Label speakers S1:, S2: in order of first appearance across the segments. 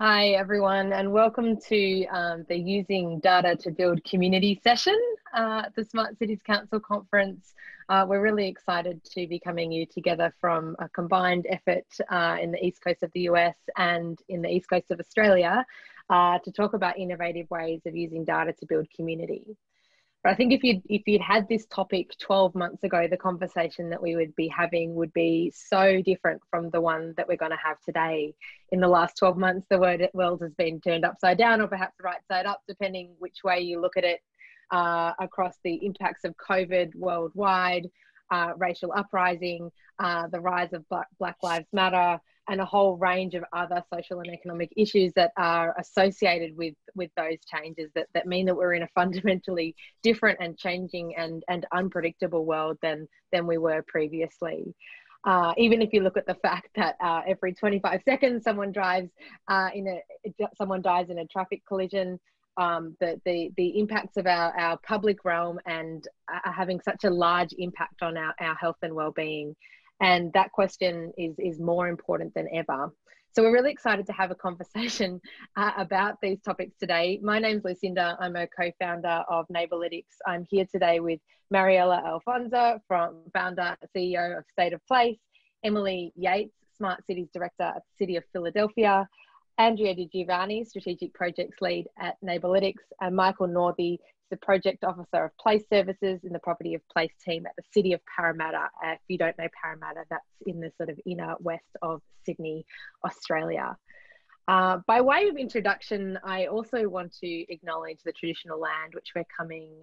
S1: Hi, everyone, and welcome to the Using Data to Build Community session at the Smart Cities Council Conference. We're really excited to be coming you together from a combined effort in the East Coast of the US and in the East Coast of Australia to talk about innovative ways of using data to build community. But I think if you'd had this topic 12 months ago, the conversation that we would be having would be so different from the one that we're going to have today. In the last 12 months, the world has been turned upside down, or perhaps right side up, depending which way you look at it, across the impacts of COVID worldwide, racial uprising, the rise of Black Lives Matter, and a whole range of other social and economic issues that are associated with those changes that mean that we're in a fundamentally different and changing and unpredictable world than we were previously. Even if you look at the fact that every 25 seconds someone dies in a traffic collision, the impacts of our public realm and are having such a large impact on our health and well-being. And that question is more important than ever. So we're really excited to have a conversation about these topics today. My name's Lucinda. I'm a co-founder of Neighbourlytics. I'm here today with Mariella Alfonso, founder and CEO of State of Place, Emily Yates, Smart Cities Director at the City of Philadelphia, Andrea Di Giovanni, Strategic Projects Lead at Neighbourlytics, and Michael Northey, the Project Officer of Place Services in the Property of Place team at the City of Parramatta. If you don't know Parramatta, that's in the sort of inner west of Sydney, Australia. By way of introduction, I also want to acknowledge the traditional land which we're coming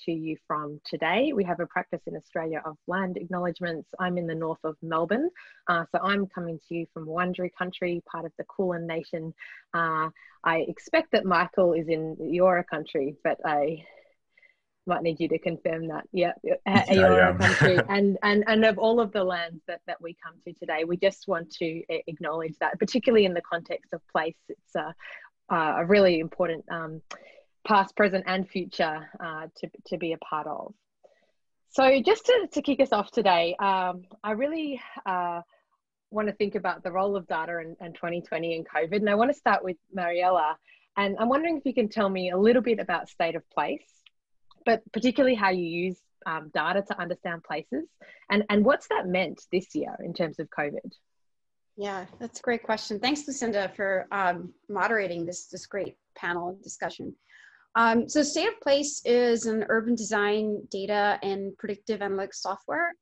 S1: to you from today. We have a practice in Australia of land acknowledgements. I'm in the north of Melbourne, so I'm coming to you from Wurundjeri country, part of the Kulin Nation. I expect that Michael is in Eora country, but I might need you to confirm that. Yeah, Eora country, and of all of the lands that we come to today, we just want to acknowledge that, particularly in the context of place. It's a really important past, present, and future to be a part of. So just to kick us off today, I really want to think about the role of data and 2020 and COVID, and I want to start with Mariella, and I'm wondering if you can tell me a little bit about State of Place, but particularly how you use data to understand places, and what's that meant this year in terms of COVID?
S2: Yeah, that's a great question. Thanks, Lucinda, for moderating this great panel discussion. So State of Place is an urban design data and predictive analytics software.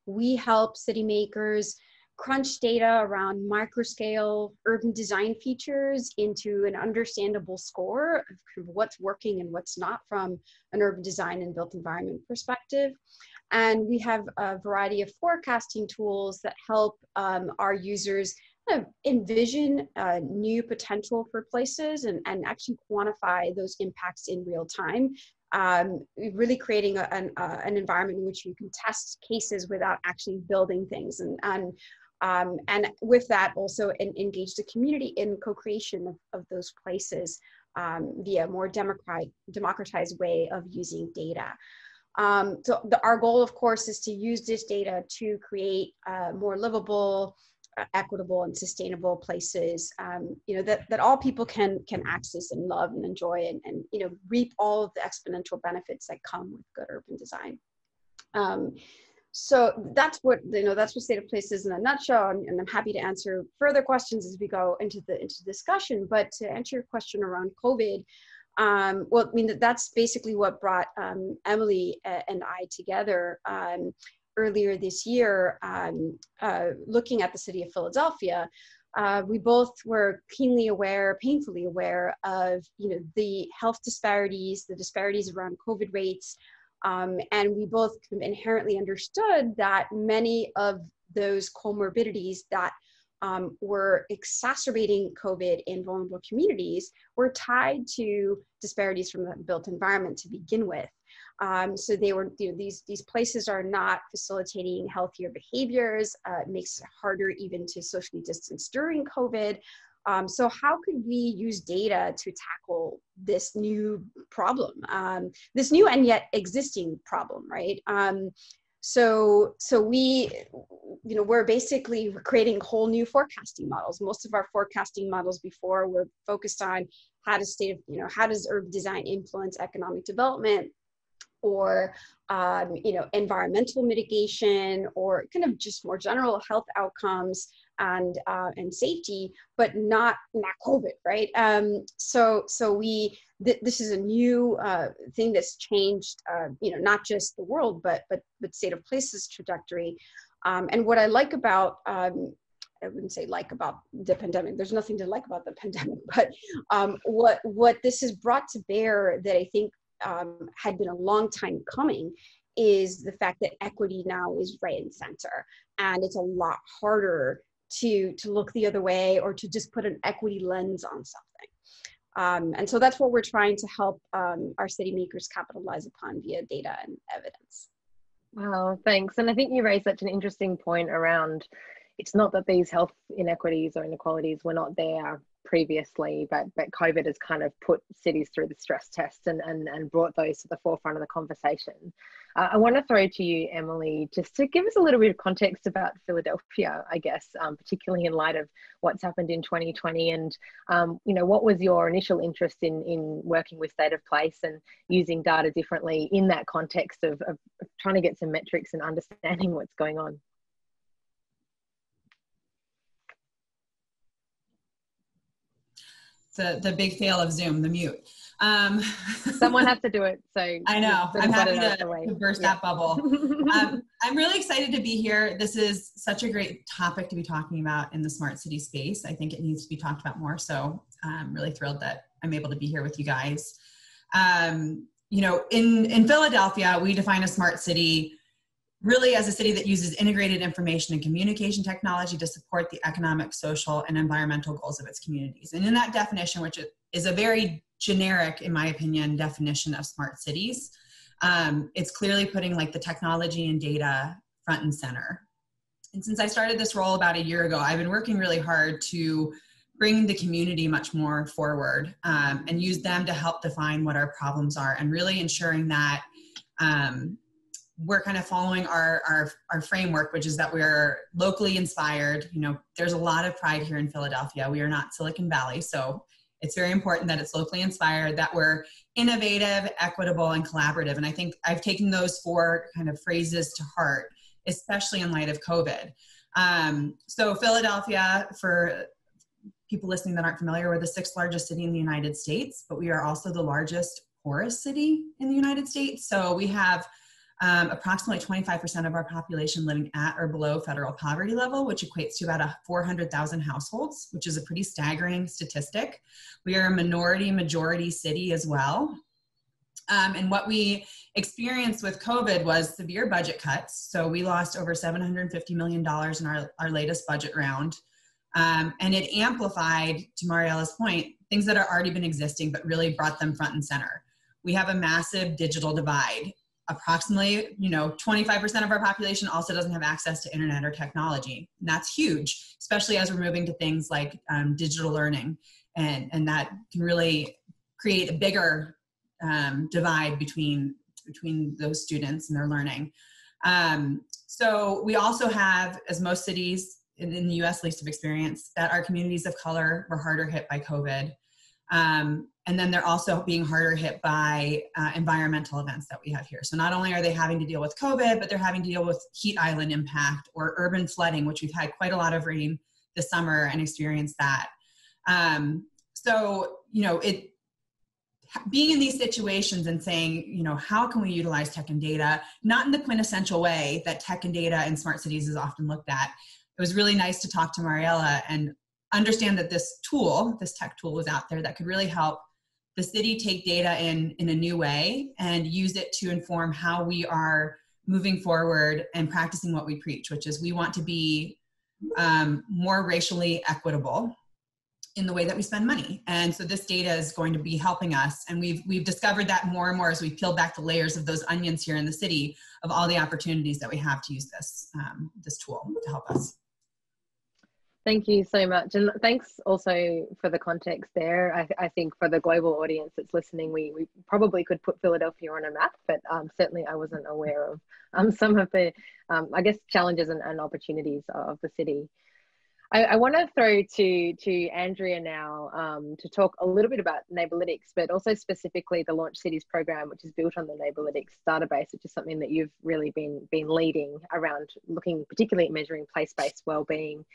S2: We help city makers crunch data around microscale urban design features into an understandable score of what's working and what's not from an urban design and built environment perspective. And we have a variety of forecasting tools that help our users kind of envision new potential for places and actually quantify those impacts in real time. Really creating an environment in which you can test cases without actually building things, and with that also engage the community in co-creation of those places via a more democratized way of using data. So our goal, of course, is to use this data to create more livable, equitable, and sustainable places, that all people can access and love and enjoy, and reap all of the exponential benefits that come with good urban design. So that's what State of Place is in a nutshell, and I'm happy to answer further questions as we go into the discussion. But to answer your question around COVID, well, I mean, that's basically what brought Emily and I together earlier this year, looking at the city of Philadelphia. We both were painfully aware of the health disparities, the disparities around COVID rates. And we both inherently understood that many of those comorbidities that were exacerbating COVID in vulnerable communities were tied to disparities from the built environment to begin with. So they were, these places are not facilitating healthier behaviors. It makes it harder even to socially distance during COVID. So how could we use data to tackle this new problem, this new and yet existing problem, right? So we, we're basically creating whole new forecasting models. Most of our forecasting models before were focused on how does urban design influence economic development, or environmental mitigation, or kind of just more general health outcomes and safety, but not COVID, right? This is a new thing that's changed, not just the world, but State of Place's trajectory. And what I like about, I wouldn't say like about the pandemic, there's nothing to like about the pandemic, but what this has brought to bear that I think had been a long time coming is the fact that equity now is right in center, and it's a lot harder to look the other way or to just put an equity lens on something. And so that's what we're trying to help our city makers capitalize upon via data and evidence.
S1: Wow, thanks. And I think you raised such an interesting point around, it's not that these health inequities or inequalities were not there previously, but COVID has kind of put cities through the stress test and brought those to the forefront of the conversation. I want to throw to you, Emily, just to give us a little bit of context about Philadelphia, I guess, particularly in light of what's happened in 2020. And, what was your initial interest in working with State of Place and using data differently in that context of trying to get some metrics and understanding what's going on?
S3: The big fail of Zoom, the mute.
S1: Someone has to do it. So
S3: I know. I'm happy to burst that bubble. I'm really excited to be here. This is such a great topic to be talking about in the smart city space. I think it needs to be talked about more. So I'm really thrilled that I'm able to be here with you guys. In Philadelphia, we define a smart city really as a city that uses integrated information and communication technology to support the economic, social, and environmental goals of its communities. And in that definition, which is a very generic, in my opinion, definition of smart cities, it's clearly putting like the technology and data front and center. And since I started this role about a year ago, I've been working really hard to bring the community much more forward and use them to help define what our problems are, and really ensuring that we're kind of following our framework, which is that we're locally inspired. There's a lot of pride here in Philadelphia. We are not Silicon Valley, so it's very important that it's locally inspired, that we're innovative, equitable, and collaborative. And I think I've taken those 4 kind of phrases to heart, especially in light of COVID. So Philadelphia, for people listening that aren't familiar, we're the 6th largest city in the United States, but we are also the largest poorest city in the United States. So we have approximately 25% of our population living at or below federal poverty level, which equates to about 400,000 households, which is a pretty staggering statistic. We are a majority city as well. And what we experienced with COVID was severe budget cuts. So we lost over $750 million in our latest budget round. And it amplified, to Mariella's point, things that are already been existing, but really brought them front and center. We have a massive digital divide. Approximately, 25% of our population also doesn't have access to internet or technology. And that's huge, especially as we're moving to things like digital learning. And that can really create a bigger divide between those students and their learning. So we also have, as most cities in the US at least have experienced, that our communities of color were harder hit by COVID. And then they're also being harder hit by environmental events that we have here. So not only are they having to deal with COVID, but they're having to deal with heat island impact or urban flooding, which we've had quite a lot of rain this summer and experienced that. Being in these situations and saying, how can we utilize tech and data, not in the quintessential way that tech and data in smart cities is often looked at. It was really nice to talk to Mariella and understand that this tech tool was out there that could really help the city take data in a new way and use it to inform how we are moving forward and practicing what we preach, which is we want to be more racially equitable in the way that we spend money. And so this data is going to be helping us. And we've discovered that more and more as we peel back the layers of those onions here in the city of all the opportunities that we have to use this tool to help us.
S1: Thank you so much. And thanks also for the context there. I think for the global audience that's listening, we probably could put Philadelphia on a map, but certainly I wasn't aware of some of the, I guess, challenges and opportunities of the city. I want to throw to Andrea now to talk a little bit about Neighbourlytics, but also specifically the Launch Cities program, which is built on the Neighbourlytics database, which is something that you've really been leading around, looking particularly at measuring place-based wellbeing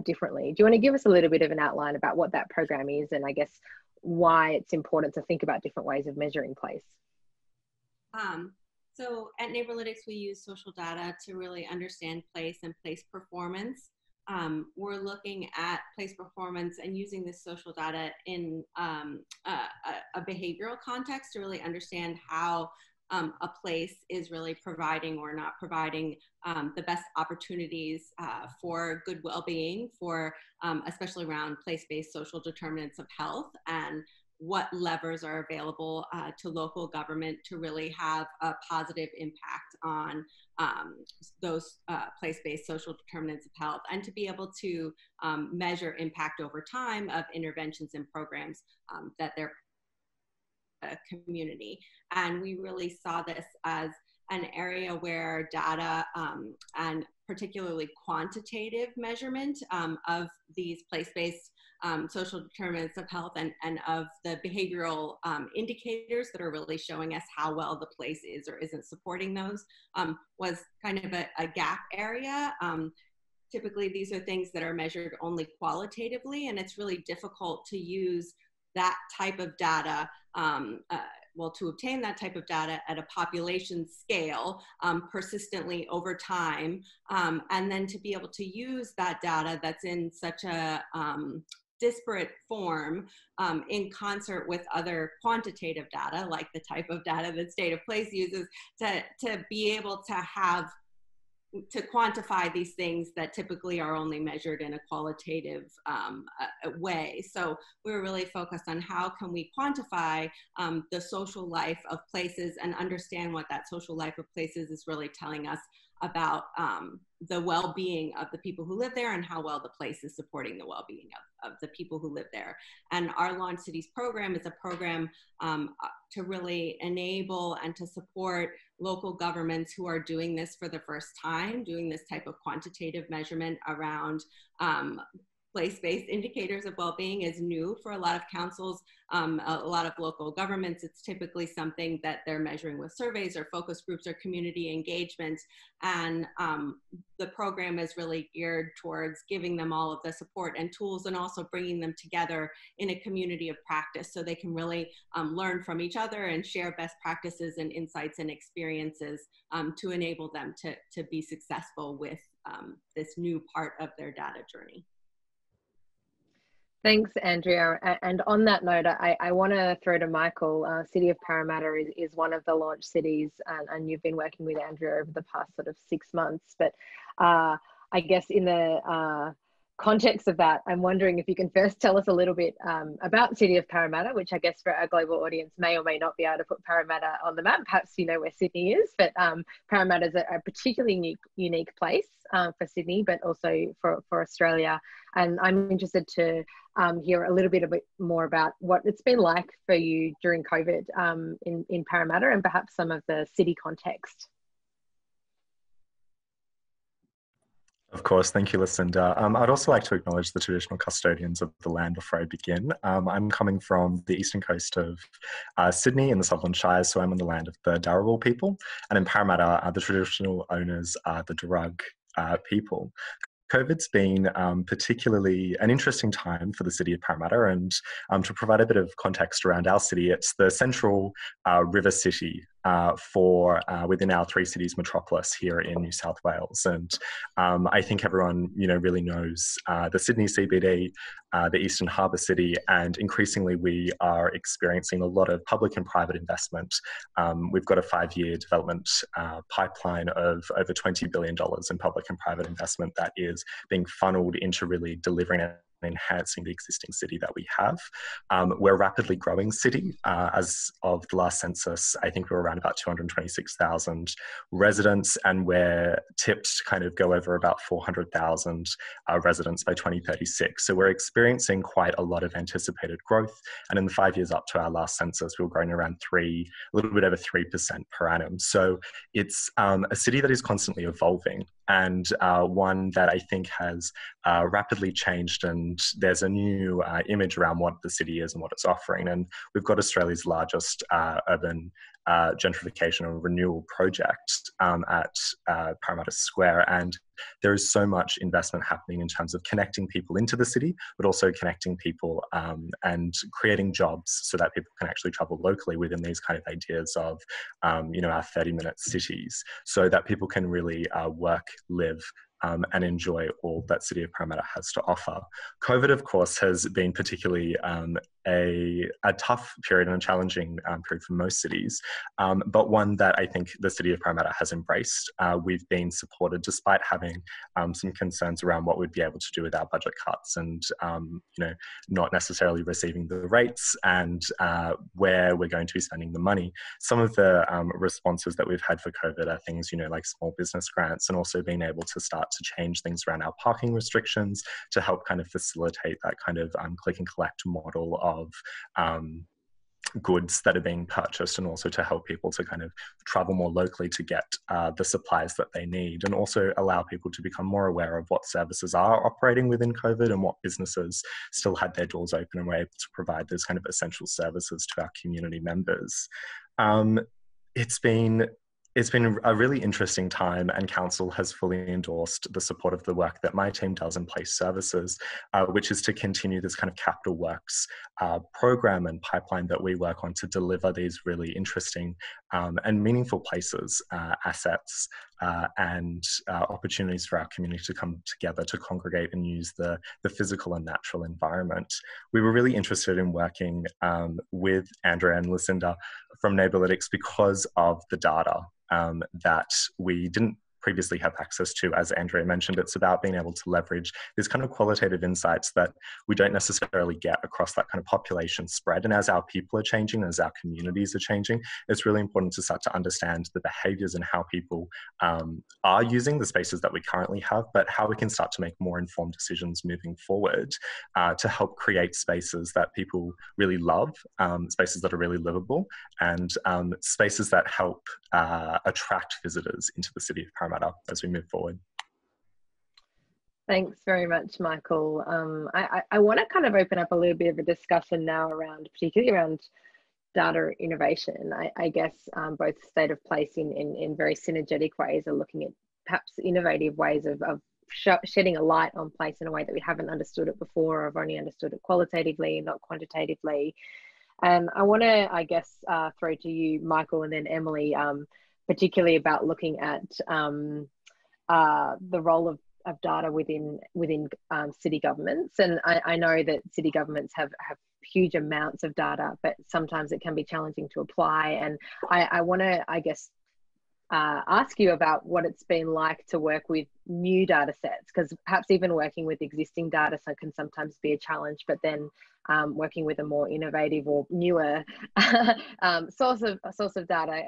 S1: differently. Do you want to give us a little bit of an outline about what that program is, and I guess why it's important to think about different ways of measuring place?
S4: So at Neighbourlytics, we use social data to really understand place and place performance. We're looking at place performance and using this social data in a behavioral context to really understand how a place is really providing or not providing the best opportunities for good well-being, for especially around place-based social determinants of health, and what levers are available to local government to really have a positive impact on those place-based social determinants of health, and to be able to measure impact over time of interventions and programs that they're community. And we really saw this as an area where data and particularly quantitative measurement of these place-based social determinants of health and of the behavioral indicators that are really showing us how well the place is or isn't supporting those was kind of a gap area. Typically, these are things that are measured only qualitatively, and it's really difficult to use that type of data, to obtain that type of data at a population scale persistently over time, and then to be able to use that data that's in such a disparate form in concert with other quantitative data, like the type of data that State of Place uses, to be able to quantify these things that typically are only measured in a qualitative way. So we're really focused on how can we quantify the social life of places and understand what that social life of places is really telling us about the well-being of the people who live there and how well the place is supporting the well-being of the people who live there. And our Launch Cities program is a program to really enable and to support local governments who are doing this for the first time, doing this type of quantitative measurement around place-based indicators of well-being is new for a lot of councils, a lot of local governments. It's typically something that they're measuring with surveys or focus groups or community engagement. And the program is really geared towards giving them all of the support and tools, and also bringing them together in a community of practice so they can really learn from each other and share best practices and insights and experiences to enable them to be successful with this new part of their data journey.
S1: Thanks, Andrea. And on that note, I want to throw to Michael. City of Parramatta is one of the launch cities, and you've been working with Andrea over the past sort of 6 months. But I guess in the context of that, I'm wondering if you can first tell us a little bit about City of Parramatta, which I guess for our global audience may or may not be able to put Parramatta on the map. Perhaps you know where Sydney is, but Parramatta is a particularly unique place for Sydney, but also for Australia. And I'm interested to hear a little bit more about what it's been like for you during COVID in Parramatta, and perhaps some of the city context.
S5: Of course, thank you, Lucinda. I'd also like to acknowledge the traditional custodians of the land before I begin. I'm coming from the eastern coast of Sydney in the Sutherland Shire, so I'm on the land of the Darawal people. And in Parramatta, the traditional owners are the Darug people. COVID's been particularly an interesting time for the city of Parramatta, and to provide a bit of context around our city, it's the central river city for within our 3 cities metropolis here in New South Wales. And I think everyone really knows the Sydney CBD, the Eastern Harbour City, and increasingly we are experiencing a lot of public and private investment. We've got a 5-year development pipeline of over $20 billion in public and private investment that is being funneled into really delivering enhancing the existing city that we have. We're a rapidly growing city. As of the last census, I think we're around about 226,000 residents, and we're tipped to kind of go over about 400,000 residents by 2036. So we're experiencing quite a lot of anticipated growth. And in the 5 years up to our last census, we were growing around a little bit over 3% per annum. So it's a city that is constantly evolving, and one that I think has rapidly changed, and there's a new image around what the city is and what it's offering. And we've got Australia's largest urban gentrification and renewal project at Parramatta Square, and there is so much investment happening in terms of connecting people into the city, but also connecting people and creating jobs so that people can actually travel locally within these kind of ideas of, our 30-minute cities, so that people can really work, live, and enjoy all that City of Parramatta has to offer. COVID, of course, has been particularly a tough period and a challenging period for most cities, but one that I think the City of Parramatta has embraced. We've been supported despite having some concerns around what we'd be able to do with our budget cuts and, not necessarily receiving the rates and where we're going to be spending the money. Some of the responses that we've had for COVID are things, like small business grants, and also being able to start to change things around our parking restrictions to help kind of facilitate that kind of click and collect model of goods that are being purchased, and also to help people to kind of travel more locally to get the supplies that they need, and also allow people to become more aware of what services are operating within COVID and what businesses still had their doors open and were able to provide those kind of essential services to our community members. It's been a really interesting time, and Council has fully endorsed the support of the work that my team does in Place Services, which is to continue this kind of capital works program and pipeline that we work on to deliver these really interesting and meaningful places, assets, and opportunities for our community to come together to congregate and use the physical and natural environment. We were really interested in working with Andrea and Lucinda from Neighbourlytics because of the data that we didn't previously have access to. As Andrea mentioned, it's about being able to leverage these kind of qualitative insights that we don't necessarily get across that kind of population spread. And as our people are changing, as our communities are changing, it's really important to start to understand the behaviours and how people are using the spaces that we currently have, but how we can start to make more informed decisions moving forward to help create spaces that people really love, spaces that are really livable, and spaces that help attract visitors into the city of Parramatta as we move forward.
S1: Thanks very much, Michael. I want to kind of open up a little bit of a discussion now particularly around data innovation. I guess both State of Place in very synergetic ways are looking at perhaps innovative ways of shedding a light on place in a way that we haven't understood it before, or have only understood it qualitatively and not quantitatively. And I want to, I guess, throw to you, Michael, and then Emily, particularly about looking at the role of data within city governments. And I know that city governments have huge amounts of data, but sometimes it can be challenging to apply. And I want to, I guess, ask you about what it's been like to work with new data sets, because perhaps even working with existing data can sometimes be a challenge, but then working with a more innovative or newer source of data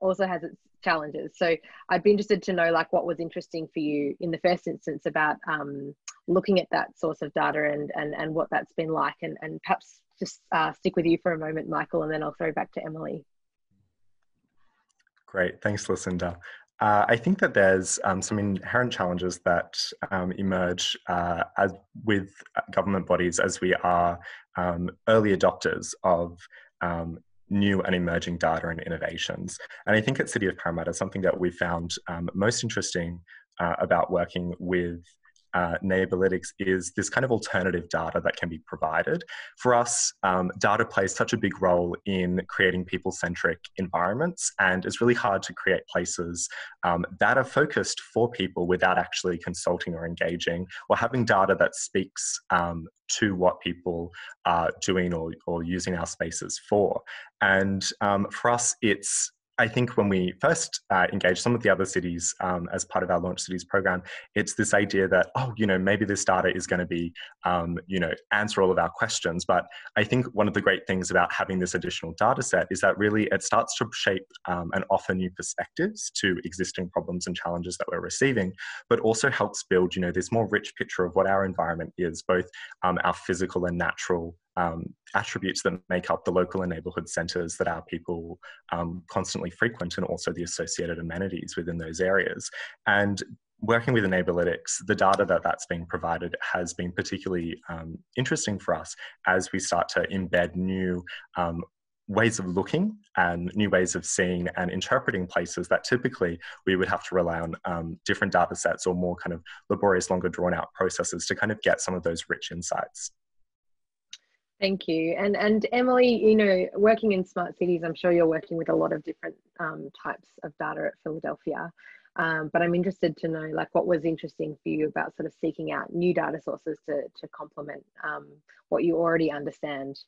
S1: also has its challenges. So I'd be interested to know, like, what was interesting for you in the first instance about looking at that source of data and what that's been like, and perhaps just stick with you for a moment, Michael, and then I'll throw back to Emily.
S5: Great, thanks, Lucinda. I think that there's some inherent challenges that emerge as with government bodies as we are early adopters of new and emerging data and innovations. And I think at City of Parramatta, something that we found most interesting about working with Neighbourlytics is this kind of alternative data that can be provided. For us, data plays such a big role in creating people-centric environments, and it's really hard to create places that are focused for people without actually consulting or engaging or having data that speaks to what people are doing or using our spaces for. And for us, it's I think when we first engaged some of the other cities as part of our Launch Cities program, it's this idea that, oh, maybe this data is going to be, answer all of our questions. But I think one of the great things about having this additional data set is that really it starts to shape and offer new perspectives to existing problems and challenges that we're receiving, but also helps build, this more rich picture of what our environment is, both our physical and natural attributes that make up the local and neighbourhood centres that our people constantly frequent, and also the associated amenities within those areas. And working with Enablytics, the data that's being provided has been particularly interesting for us as we start to embed new ways of looking and new ways of seeing and interpreting places that typically we would have to rely on different data sets or more kind of laborious, longer drawn out processes to kind of get some of those rich insights.
S1: Thank you. And Emily, working in smart cities, I'm sure you're working with a lot of different types of data at Philadelphia. But I'm interested to know, what was interesting for you about sort of seeking out new data sources to complement what you already understand?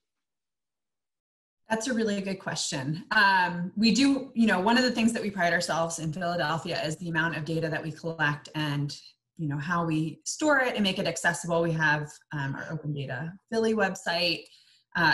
S3: That's a really good question. We do, one of the things that we pride ourselves in Philadelphia is the amount of data that we collect and how we store it and make it accessible. We have our Open Data Philly website.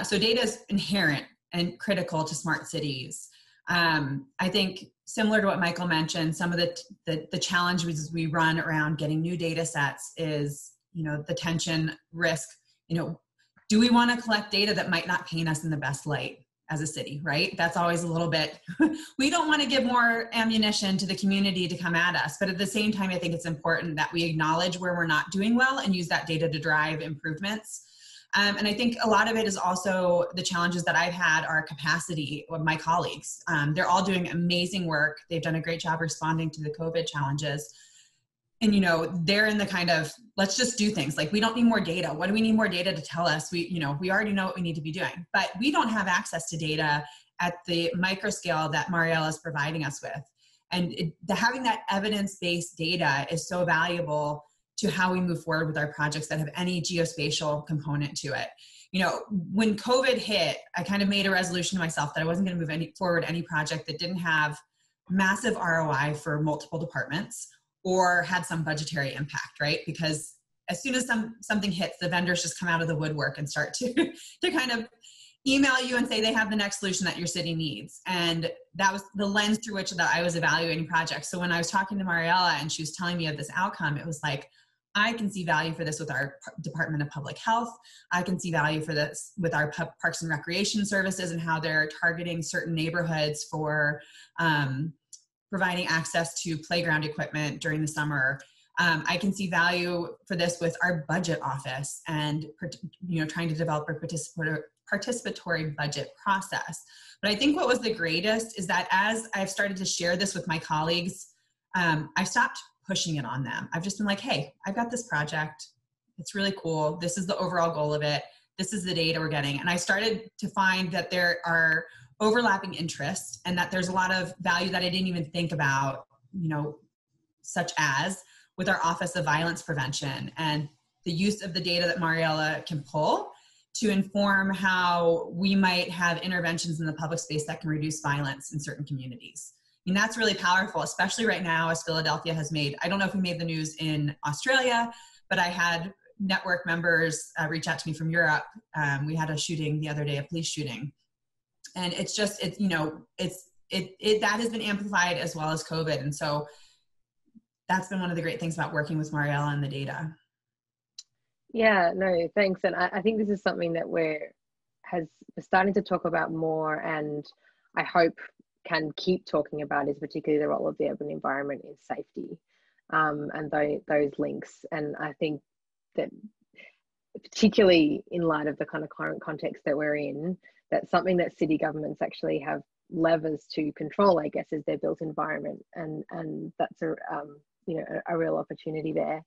S3: So data is inherent and critical to smart cities. I think similar to what Michael mentioned, some of the challenges we run around getting new data sets is, the tension, risk, do we want to collect data that might not paint us in the best light as a city, right? That's always a little bit, we don't want to give more ammunition to the community to come at us. But at the same time, I think it's important that we acknowledge where we're not doing well and use that data to drive improvements. And I think a lot of it is also the challenges that I've had are capacity of my colleagues. They're all doing amazing work. They've done a great job responding to the COVID challenges. And, they're in the kind of, let's just do things. We don't need more data. What do we need more data to tell us? We already know what we need to be doing, but we don't have access to data at the micro scale that Mariella is providing us with. And having that evidence-based data is so valuable to how we move forward with our projects that have any geospatial component to it. When COVID hit, I kind of made a resolution to myself that I wasn't going to move forward any project that didn't have massive ROI for multiple departments or had some budgetary impact, right? Because as soon as something hits, the vendors just come out of the woodwork and start to kind of email you and say they have the next solution that your city needs. And that was the lens through which that I was evaluating projects. So when I was talking to Mariella and she was telling me of this outcome, it was like, I can see value for this with our Department of Public Health. I can see value for this with our Parks and Recreation Services and how they're targeting certain neighborhoods for providing access to playground equipment during the summer. I can see value for this with our budget office and trying to develop a participatory budget process. But I think what was the greatest is that as I've started to share this with my colleagues, I've stopped pushing it on them. I've just been like, hey, I've got this project. It's really cool. This is the overall goal of it. This is the data we're getting. And I started to find that there are overlapping interests and that there's a lot of value that I didn't even think about, such as with our Office of Violence Prevention and the use of the data that Mariella can pull to inform how we might have interventions in the public space that can reduce violence in certain communities. That's really powerful, especially right now as Philadelphia has made, I don't know if we made the news in Australia, but I had network members reach out to me from Europe. We had a shooting the other day, a police shooting. And it's just, that has been amplified as well as COVID. And so that's been one of the great things about working with Mariella and the data.
S1: Yeah, no, thanks. And I think this is something that we're starting to talk about more, and I hope can keep talking about, is particularly the role of the urban environment in safety and those links. And I think that particularly in light of the kind of current context that we're in, that's something that city governments actually have levers to control, I guess, is their built environment. And that's a real opportunity there.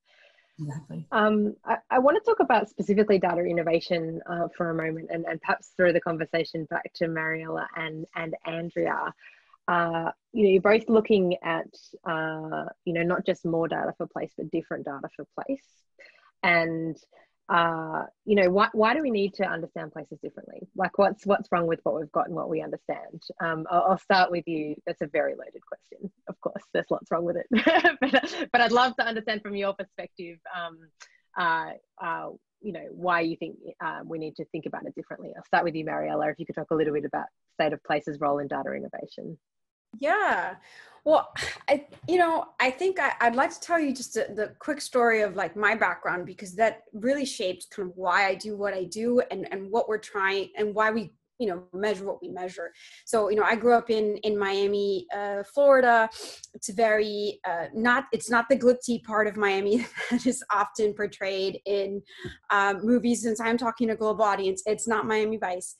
S3: Exactly.
S1: I want to talk about specifically data innovation for a moment, and perhaps through the conversation back to Mariella and Andrea. You're both looking at not just more data for place, but different data for place. And you know, why do we need to understand places differently? Like, what's wrong with what we've got and what we understand? I'll start with you. That's a very loaded question. Of course, there's lots wrong with it, but I'd love to understand from your perspective, you know, why you think we need to think about it differently. I'll start with you, Mariella, if you could talk a little bit about State of Place's role in data innovation.
S2: Yeah, well, I think I'd like to tell you just the quick story of like my background, because that really shapes kind of why I do what I do and what we're trying and why we, you know, measure what we measure. So, you know, I grew up in Miami, Florida. It's very, it's not the glitzy part of Miami that is often portrayed in movies. Since I'm talking to a global audience, it's not Miami Vice.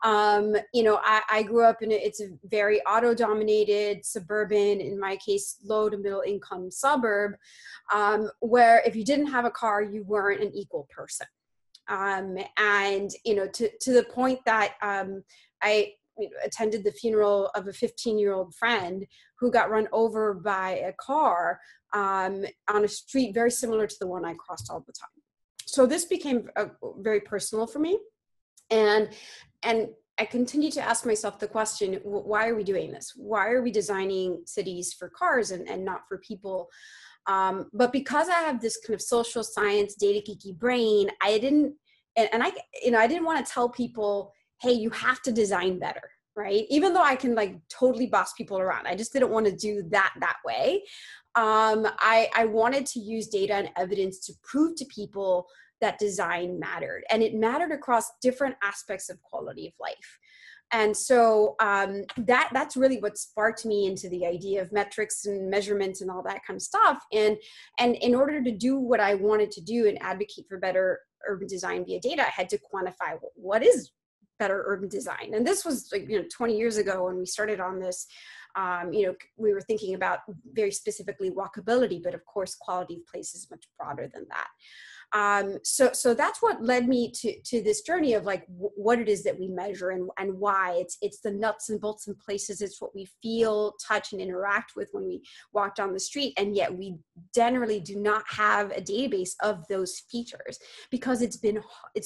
S2: You know, I grew up it's a very auto-dominated, suburban, in my case, low to middle income suburb, where if you didn't have a car, you weren't an equal person. And, you know, to the point that I attended the funeral of a 15-year-old friend who got run over by a car on a street very similar to the one I crossed all the time. So this became very personal for me. And I continue to ask myself the question, why are we doing this? Why are we designing cities for cars and not for people? But because I have this kind of social science, data geeky brain, I didn't want to tell people, hey, you have to design better, right? Even though I can like totally boss people around, I just didn't want to do that way. I wanted to use data and evidence to prove to people that design mattered, and it mattered across different aspects of quality of life. And so that's really what sparked me into the idea of metrics and measurements and all that kind of stuff. And in order to do what I wanted to do and advocate for better urban design via data, I had to quantify what is better urban design. And this was like, 20 years ago when we started on this. We were thinking about very specifically walkability, but of course, quality of place is much broader than that. So that's what led me to this journey of like what it is that we measure and why. It's the nuts and bolts and places. It's what we feel, touch, and interact with when we walk down the street. And yet we generally do not have a database of those features because it's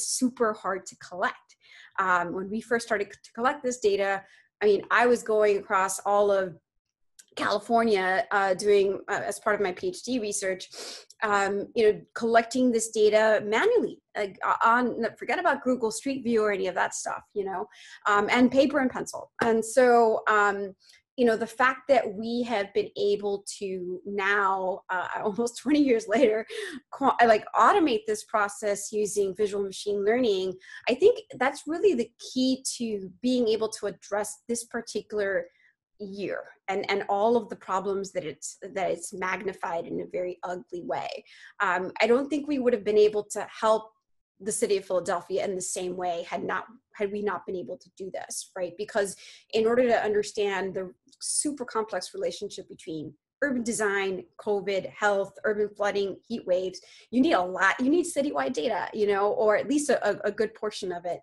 S2: super hard to collect. When we first started to collect this data, I mean, I was going across all of California doing as part of my PhD research, collecting this data manually forget about Google Street View or any of that stuff, and paper and pencil. And so, the fact that we have been able to now, almost 20 years later, automate this process using visual machine learning, I think that's really the key to being able to address this particular year and all of the problems that it's magnified in a very ugly way. I don't think we would have been able to help the city of Philadelphia in the same way had we not been able to do this, right? Because in order to understand the super complex relationship between urban design, COVID, health, urban flooding, heat waves, you need citywide data, or at least a good portion of it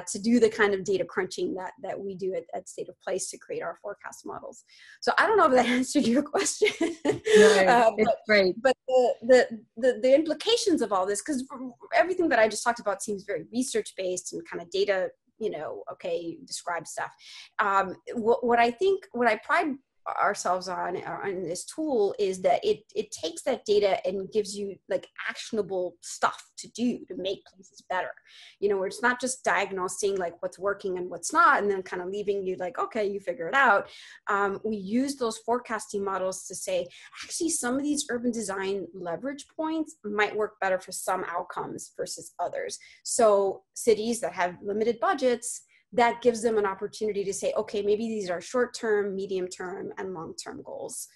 S2: to do the kind of data crunching that we do at State of Place to create our forecast models. So I don't know if that answered your question.
S1: No, it's great.
S2: But the implications of all this, because everything that I just talked about seems very research-based and kind of data, describe stuff. What I pride ourselves on this tool is that it takes that data and gives you like actionable stuff to do to make places better, where it's not just diagnosing like what's working and what's not and then kind of leaving you like, okay, you figure it out. We use those forecasting models to say, actually, some of these urban design leverage points might work better for some outcomes versus others. So cities that have limited budgets, that gives them an opportunity to say, okay, maybe these are short-term, medium-term, and long-term goals.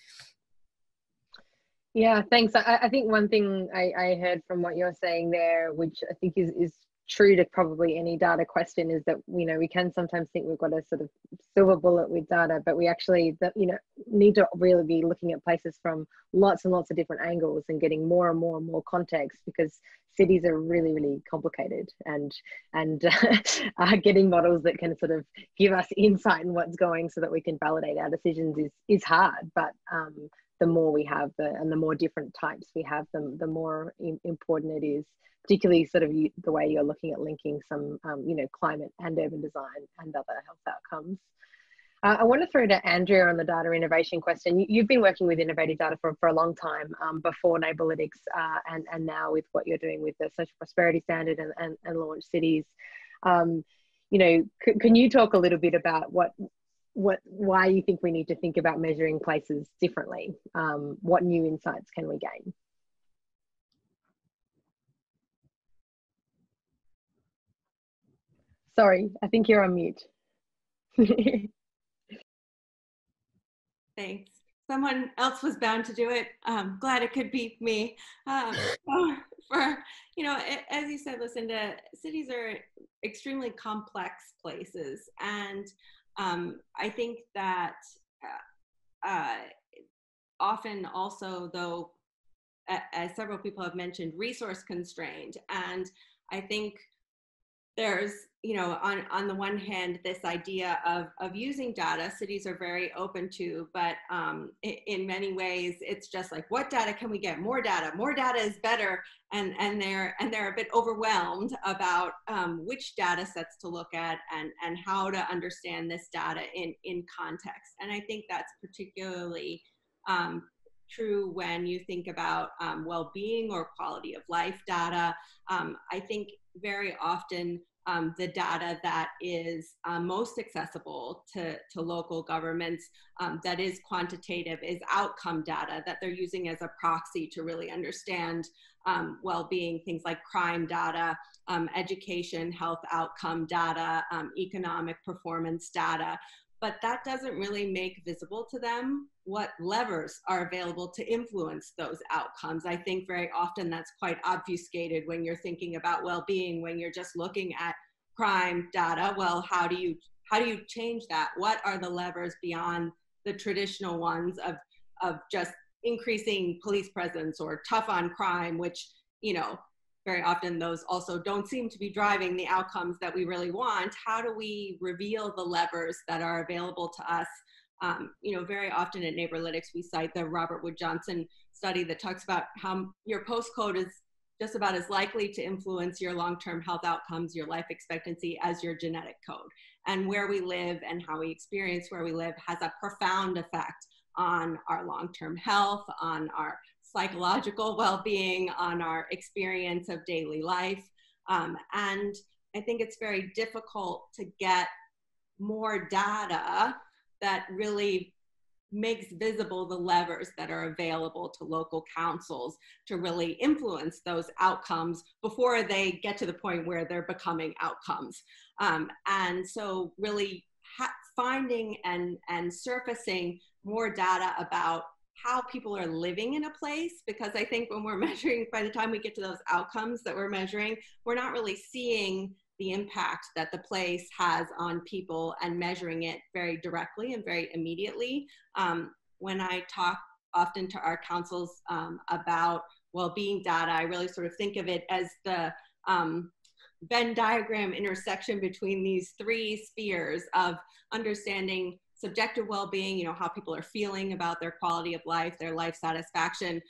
S1: Yeah, thanks. I think one thing I heard from what you're saying there, which I think is true to probably any data question, is that, we can sometimes think we've got a sort of silver bullet with data, but we actually, need to really be looking at places from lots and lots of different angles and getting more and more and more context, because cities are really, really complicated, and getting models that can sort of give us insight in what's going so that we can validate our decisions is hard, but the more we have and the more different types we have, the more important it is, particularly sort of the way you're looking at linking some, climate and urban design and other health outcomes. I want to throw to Andrea on the data innovation question. You've been working with innovative data for a long time, before Neighbourlytics, and now with what you're doing with the Social Prosperity Standard and Launch Cities. Can you talk a little bit about why you think we need to think about measuring places differently? What new insights can we gain? Sorry, I think you're on mute.
S4: Thanks. Someone else was bound to do it. Glad it could be me. As you said, Lucinda, cities are extremely complex places. And I think that often also, though, as several people have mentioned, resource constrained. And I think there's, on the one hand, this idea of using data, cities are very open to, but in many ways, it's just like, what data can we get? More data is better. And they're a bit overwhelmed about which data sets to look at and how to understand this data in context. And I think that's particularly true when you think about well-being or quality of life data. I think very often the data that is most accessible to local governments, that is quantitative, is outcome data that they're using as a proxy to really understand well-being, things like crime data, education, health outcome data, economic performance data. But that doesn't really make visible to them what levers are available to influence those outcomes. I think very often that's quite obfuscated when you're thinking about well-being, when you're just looking at crime data. Well, how do you change that? What are the levers beyond the traditional ones of just increasing police presence or tough on crime, which, very often those also don't seem to be driving the outcomes that we really want. How do we reveal the levers that are available to us? Very often at Neighbourlytics, we cite the Robert Wood Johnson study that talks about how your postcode is just about as likely to influence your long-term health outcomes, your life expectancy, as your genetic code. And where we live and how we experience where we live has a profound effect on our long-term health, on our psychological well-being, on our experience of daily life. And I think it's very difficult to get more data that really makes visible the levers that are available to local councils to really influence those outcomes before they get to the point where they're becoming outcomes. And so really finding and surfacing more data about how people are living in a place, because I think when we're measuring, by the time we get to those outcomes that we're measuring, we're not really seeing the impact that the place has on people and measuring it very directly and very immediately. When I talk often to our councils about well-being data, I really sort of think of it as the Venn diagram intersection between these three spheres of understanding subjective well-being, how people are feeling about their quality of life, their life satisfaction,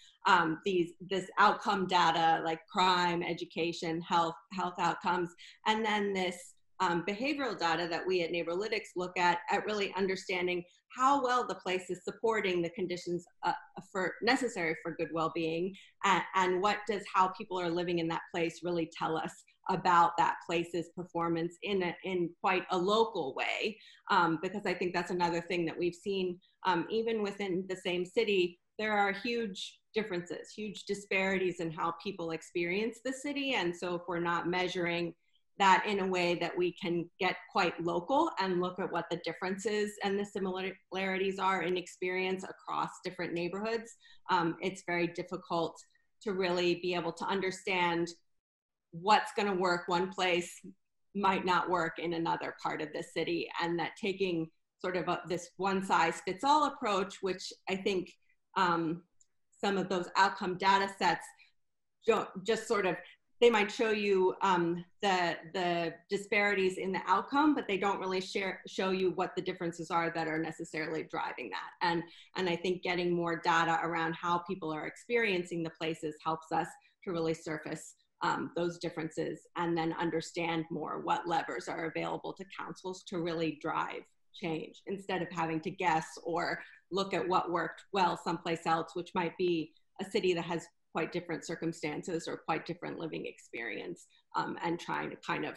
S4: this outcome data like crime, education, health outcomes, and then this behavioral data that we at Neighbourlytics look at really understanding how well the place is supporting the conditions necessary for good well-being, and what does how people are living in that place really tell us about that place's performance in quite a local way, because I think that's another thing that we've seen even within the same city. There are huge differences, huge disparities in how people experience the city, and so if we're not measuring that in a way that we can get quite local and look at what the differences and the similarities are in experience across different neighborhoods, it's very difficult to really be able to understand what's going to work one place might not work in another part of the city, and that taking sort of this one-size-fits-all approach, which I think some of those outcome data sets don't just sort of they might show you the disparities in the outcome, but they don't really show you what the differences are that are necessarily driving that. And I think getting more data around how people are experiencing the places helps us to really surface those differences and then understand more what levers are available to councils to really drive change, instead of having to guess or look at what worked well someplace else, which might be a city that has quite different circumstances or quite different living experience, and trying to kind of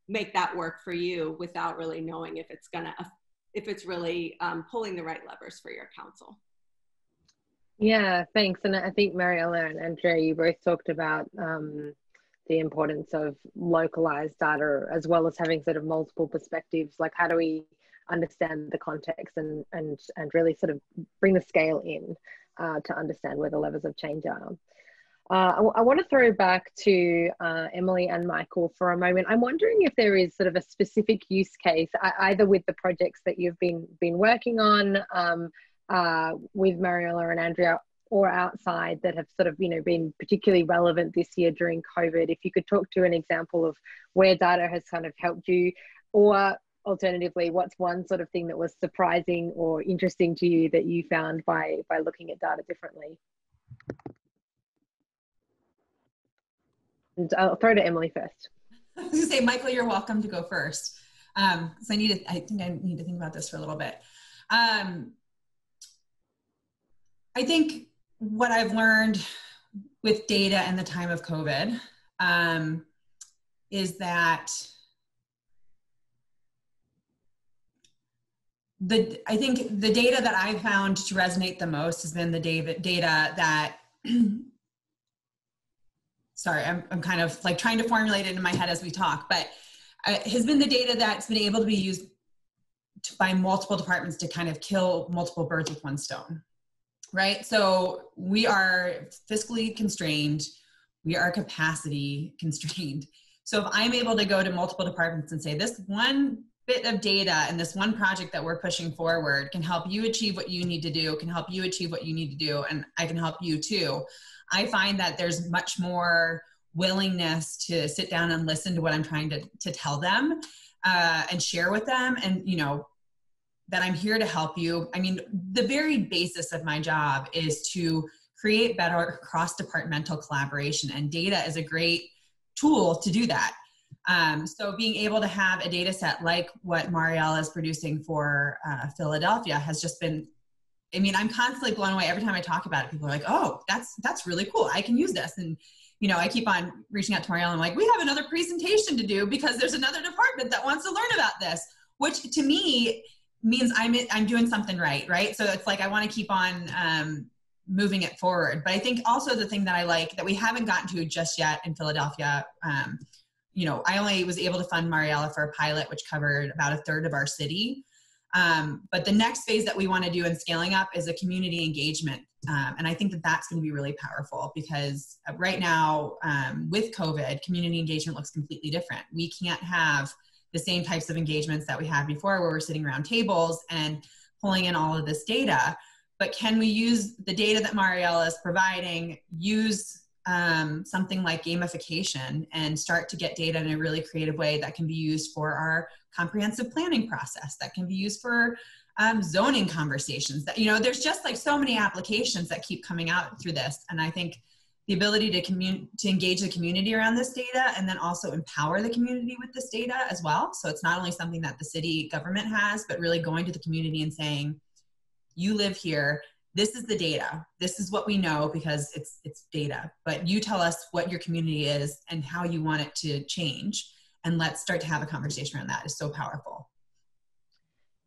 S4: make that work for you without really knowing if it's really pulling the right levers for your council.
S1: Yeah, thanks. And I think Mariella and Andrea, you both talked about the importance of localized data, as well as having sort of multiple perspectives. Like, how do we understand the context and really sort of bring the scale in to understand where the levers of change are. I want to throw back to Emily and Michael for a moment. I'm wondering if there is sort of a specific use case, either with the projects that you've been working on with Mariella and Andrea, or outside, that have sort of, you know, been particularly relevant this year during COVID. If you could talk to an example of where data has kind of helped you, or alternatively, what's one sort of thing that was surprising or interesting to you that you found by looking at data differently? And I'll throw to Emily first.
S3: I was gonna say, Michael, you're welcome to go first. So I think I need to think about this for a little bit. I think what I've learned with data and the time of COVID is that I think the data that I found to resonate the most has been the data that, sorry, I'm kind of like trying to formulate it in my head as we talk, but has been the data that's been able to be used by multiple departments to kind of kill multiple birds with one stone, right? So we are fiscally constrained, we are capacity constrained. So if I'm able to go to multiple departments and say, this one bit of data and this one project that we're pushing forward can help you achieve what you need to do, can help you achieve what you need to do, and I can help you too. I find that there's much more willingness to sit down and listen to what I'm trying to tell them and share with them, and, you know, that I'm here to help you. I mean, the very basis of my job is to create better cross-departmental collaboration, and data is a great tool to do that. So being able to have a data set like what Mariella is producing for Philadelphia has just been, I mean, I'm constantly blown away every time I talk about it. People are like, oh, that's really cool. I can use this. And, you know, I keep on reaching out to Mariella. I'm like, we have another presentation to do because there's another department that wants to learn about this, which to me means I'm doing something right? So it's like, I want to keep on moving it forward. But I think also the thing that I like that we haven't gotten to just yet in Philadelphia, you know, I only was able to fund Mariella for a pilot, which covered about 1/3 of our city. But the next phase that we want to do in scaling up is a community engagement. And I think that that's going to be really powerful, because right now with COVID, community engagement looks completely different. We can't have the same types of engagements that we had before, where we're sitting around tables and pulling in all of this data. But can we use the data that Mariella is providing, use something like gamification, and start to get data in a really creative way that can be used for our comprehensive planning process, that can be used for zoning conversations, that, you know, there's just like so many applications that keep coming out through this. And I think the ability to engage the community around this data, and then also empower the community with this data as well. So it's not only something that the city government has, but really going to the community and saying, you live here, this is the data, this is what we know because it's data, but you tell us what your community is and how you want it to change, and let's start to have a conversation around that is so powerful.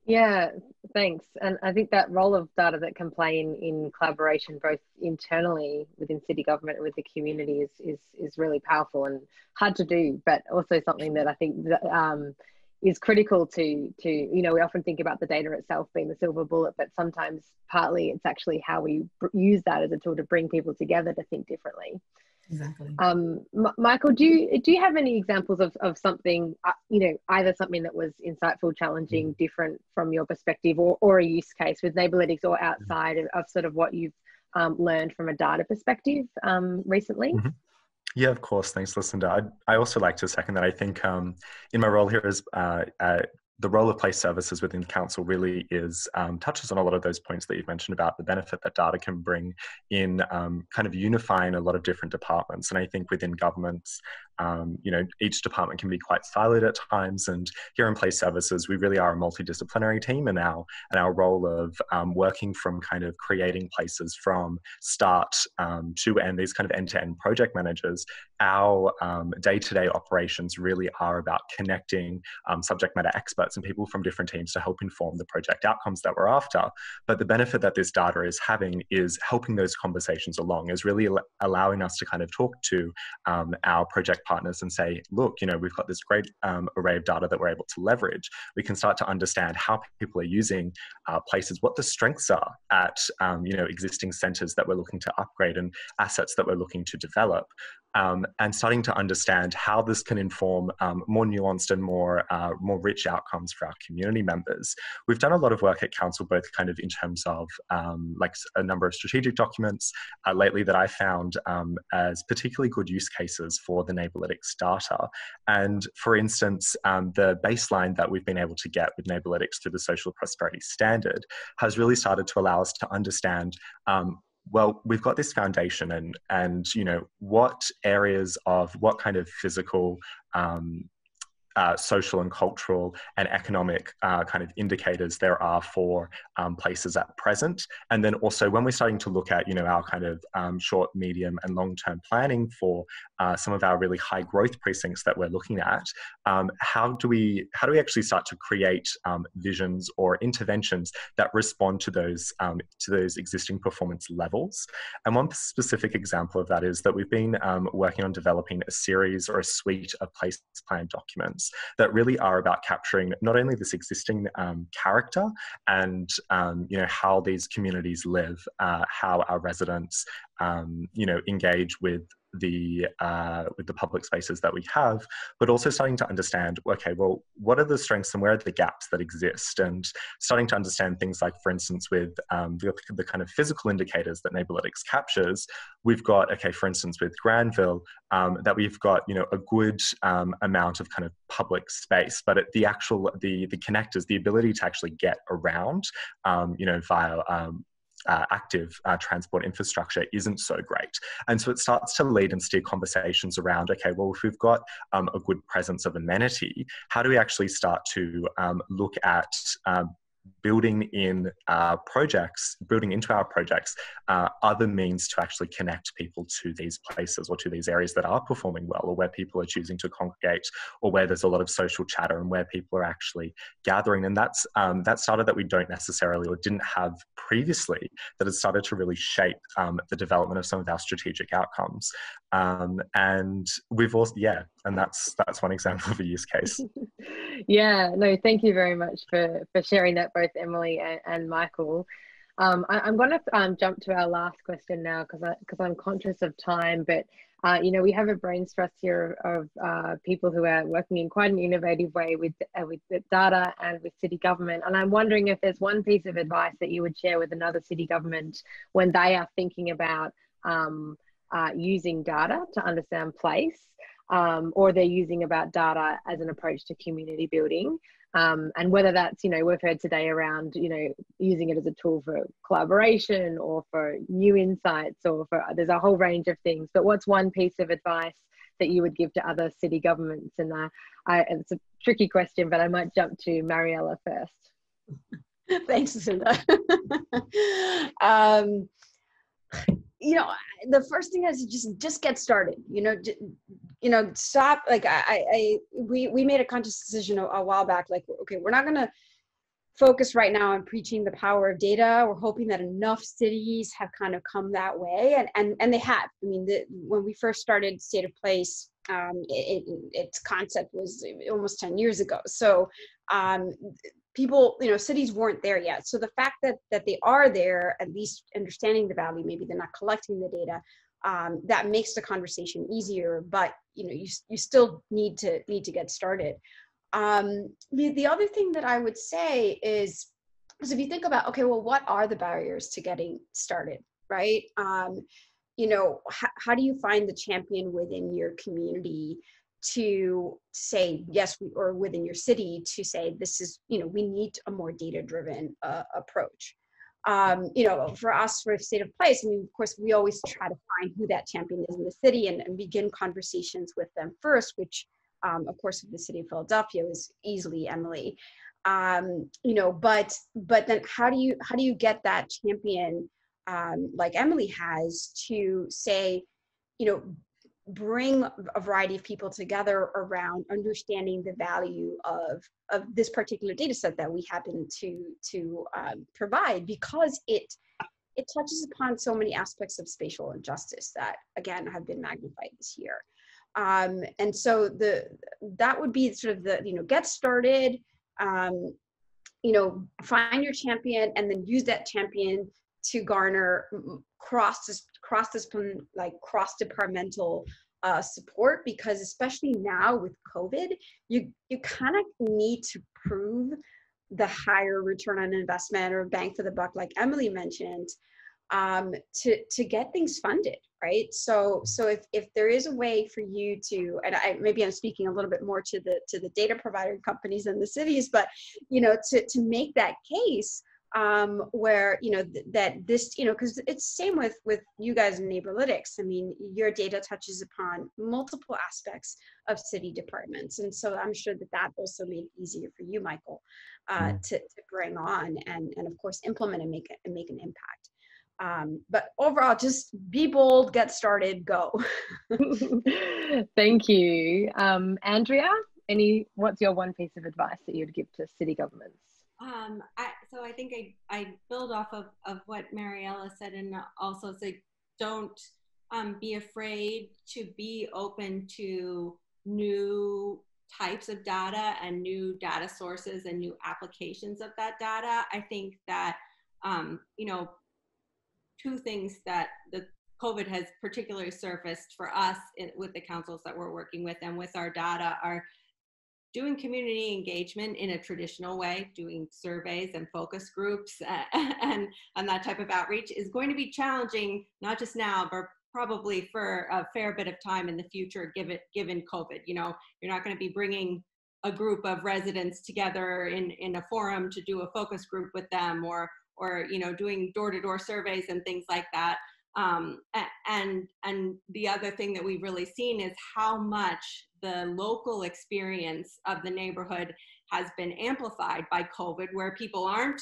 S1: Yeah, thanks. And I think that role of data that can play in collaboration, both internally within city government and with the community, is really powerful and hard to do, but also something that I think that, is critical to, you know, we often think about the data itself being the silver bullet, but sometimes partly it's actually how we use that as a tool to bring people together to think differently.
S3: Exactly.
S1: Michael, do you have any examples of something, you know, either something that was insightful, challenging, different from your perspective, or a use case with Neighbourlytics, or outside of sort of what you've learned from a data perspective recently?
S5: Mm-hmm. Yeah, of course. Thanks, Lucinda. I also like to second that. I think in my role here as the role of place services within council really is touches on a lot of those points that you've mentioned about the benefit that data can bring in kind of unifying a lot of different departments. And I think within governments, each department can be quite siloed at times. And here in place services, we really are a multidisciplinary team, and our role of working from kind of creating places from start to end, these kind of end-to-end project managers, our day-to-day operations really are about connecting subject matter experts and people from different teams to help inform the project outcomes that we're after. But the benefit that this data is having is helping those conversations along, is really allowing us to kind of talk to our project partners and say, look, we've got this great array of data that we're able to leverage. We can start to understand how people are using places, what the strengths are at existing centres that we're looking to upgrade and assets that we're looking to develop. And starting to understand how this can inform more nuanced and more rich outcomes for our community members. We've done a lot of work at council, both kind of in terms of like a number of strategic documents lately that I found as particularly good use cases for the Neighbourlytics data. And for instance, the baseline that we've been able to get with Neighbourlytics through the Social Prosperity Standard has really started to allow us to understand well, we've got this foundation and what areas of what kind of physical, social and cultural and economic kind of indicators there are for places at present. And then also when we're starting to look at, our kind of short, medium and long-term planning for some of our really high growth precincts that we're looking at, how do we actually start to create visions or interventions that respond to those existing performance levels? And one specific example of that is that we've been working on developing a series or a suite of place plan documents that really are about capturing not only this existing character and how these communities live, how our residents engage with the public spaces that we have, but also starting to understand, okay, well, what are the strengths and where are the gaps that exist? And starting to understand things like, for instance, with the kind of physical indicators that Neighbourlytics captures, we've got, okay, for instance, with Granville, that we've got, a good amount of kind of public space, but the connectors, the ability to actually get around, via active transport infrastructure isn't so great. And so it starts to lead and steer conversations around, okay, well, if we've got a good presence of amenity, how do we actually start to look at building into our projects, other means to actually connect people to these places or to these areas that are performing well, or where people are choosing to congregate, or where there's a lot of social chatter and where people are actually gathering. And that's data that we don't necessarily or didn't have previously, that has started to really shape the development of some of our strategic outcomes. And we've also, and that's one example of a use case.
S1: Yeah, no, thank you very much for sharing that, both Emily and Michael. I'm going to jump to our last question now because I'm conscious of time, but we have a brain trust here of people who are working in quite an innovative way with the data and with city government. And I'm wondering if there's one piece of advice that you would share with another city government when they are thinking about using data to understand place, or they're using about data as an approach to community building. And whether that's, we've heard today around, using it as a tool for collaboration or for new insights, or there's a whole range of things. But what's one piece of advice that you would give to other city governments? And it's a tricky question, but I might jump to Mariella first.
S2: Thanks, Lucinda. The first thing is just get started. Stop. Like we made a conscious decision a while back. Like, okay, we're not going to focus right now on preaching the power of data. We're hoping that enough cities have kind of come that way, and they have. I mean, when we first started State of Place, its concept was almost 10 years ago. So people, cities weren't there yet. So the fact that they are there, at least understanding the value, maybe they're not collecting the data, that makes the conversation easier. But you still need to get started. The other thing that I would say is if you think about, okay, well, what are the barriers to getting started, right? you know, how do you find the champion within your community to say yes, or within your city to say this is, you know, we need a more data-driven approach. You know, for us, for State of Place, I mean, of course, we always try to find who that champion is in the city and begin conversations with them first, which, of course, with the city of Philadelphia is easily Emily. You know, but then how do you get that champion like Emily has to say, you know, bring a variety of people together around understanding the value of this particular data set that we happen to provide, because it touches upon so many aspects of spatial injustice that, again, have been magnified this year. And so that would be sort of the, you know, get started, you know, find your champion, and then use that champion to garner cross-departmental support, because especially now with COVID, you kind of need to prove the higher return on investment or bang for the buck, like Emily mentioned, to get things funded, right? So if there is a way for you to, and maybe I'm speaking a little bit more to the data provider companies in the cities, but, you know, to make that case, where, you know, that this, you know, because it's same with you guys in Neighborlytics. I mean, your data touches upon multiple aspects of city departments, and so I'm sure that also made it easier for you, Michael, to bring on and of course implement and make an impact. But overall, just be bold, get started, go.
S1: Thank you, Andrea. What's your one piece of advice that you'd give to city governments?
S4: So I think I build off of what Mariella said, and also say, don't be afraid to be open to new types of data and new data sources and new applications of that data. I think that, you know, two things that the COVID has particularly surfaced for us with the councils that we're working with and with our data are doing community engagement in a traditional way, doing surveys and focus groups and that type of outreach is going to be challenging, not just now, but probably for a fair bit of time in the future, given COVID. You know, you're not going to be bringing a group of residents together in a forum to do a focus group with them, or you know, doing door-to-door surveys and things like that. And the other thing that we've really seen is how much the local experience of the neighborhood has been amplified by COVID, where people aren't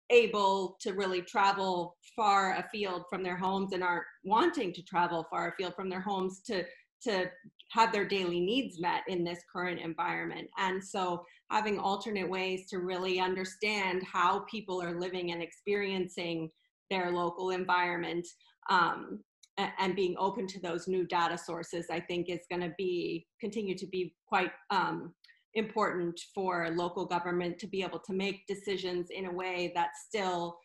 S4: able to really travel far afield from their homes and aren't wanting to travel far afield from their homes to have their daily needs met in this current environment. And so having alternate ways to really understand how people are living and experiencing their local environment, and being open to those new data sources, I think is going to continue to be quite important for local government to be able to make decisions in a way that still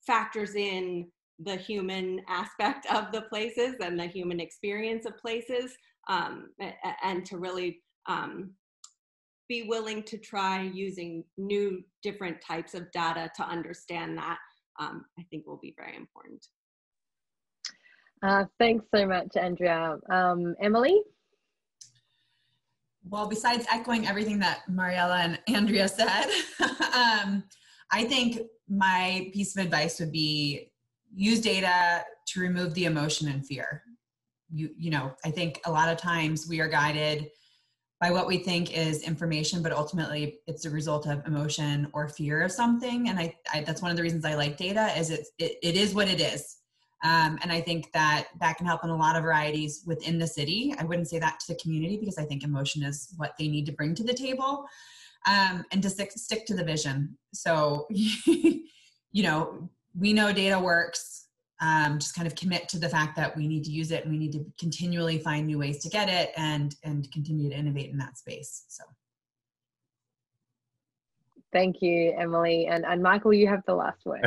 S4: factors in the human aspect of the places and the human experience of places, and to really be willing to try using new different types of data to understand that, I think will be very important.
S1: Thanks so much, Andrea. Emily?
S3: Well, besides echoing everything that Mariella and Andrea said, I think my piece of advice would be use data to remove the emotion and fear. You know, I think a lot of times we are guided by what we think is information, but ultimately it's a result of emotion or fear of something. And I that's one of the reasons I like data, is it is what it is. And I think that can help in a lot of varieties within the city. I wouldn't say that to the community, because I think emotion is what they need to bring to the table, and to stick to the vision. So, you know, we know data works. Just kind of commit to the fact that we need to use it, and we need to continually find new ways to get it, and continue to innovate in that space. So.
S1: Thank you, Emily. And Michael, you have the last word.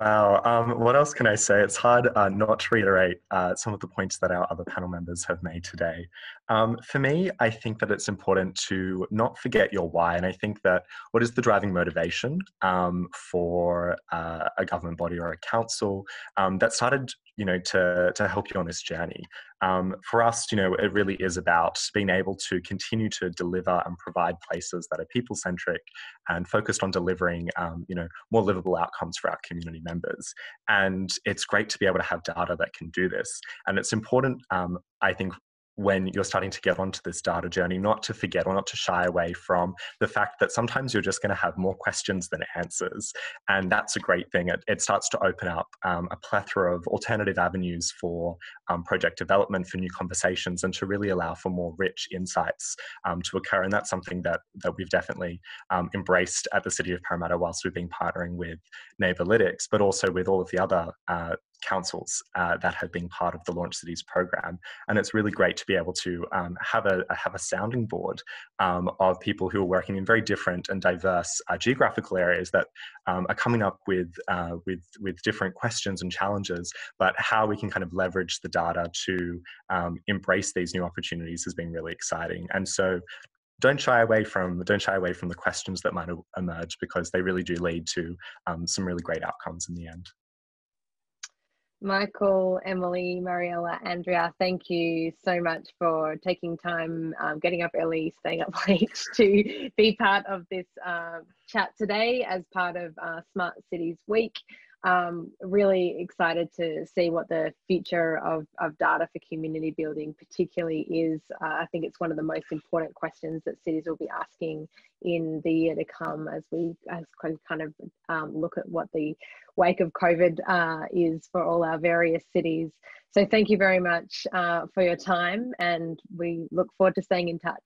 S5: Wow. What else can I say? It's hard not to reiterate some of the points that our other panel members have made today. For me, I think that it's important to not forget your why. And I think that what is the driving motivation for a government body or a council that started, to help you on this journey? For us, it really is about being able to continue to deliver and provide places that are people-centric and focused on delivering, more livable outcomes for our community members. And it's great to be able to have data that can do this. And it's important, I think, when you're starting to get onto this data journey, not to forget or not to shy away from the fact that sometimes you're just going to have more questions than answers. And that's a great thing. It starts to open up a plethora of alternative avenues for project development, for new conversations, and to really allow for more rich insights to occur. And that's something that we've definitely embraced at the City of Parramatta whilst we've been partnering with Neighbourlytics, but also with all of the other councils that have been part of the Launch Cities program. And it's really great to be able to have a sounding board of people who are working in very different and diverse geographical areas that are coming up with different questions and challenges, but how we can kind of leverage the data to embrace these new opportunities has been really exciting. And so don't shy away from the questions that might emerge, because they really do lead to some really great outcomes in the end.
S1: Michael, Emily, Mariella, Andrea, thank you so much for taking time, getting up early, staying up late to be part of this chat today as part of Smart Cities Week. Really excited to see what the future of data for community building particularly is. I think it's one of the most important questions that cities will be asking in the year to come as we kind of look at what the wake of COVID is for all our various cities. So thank you very much for your time, and we look forward to staying in touch.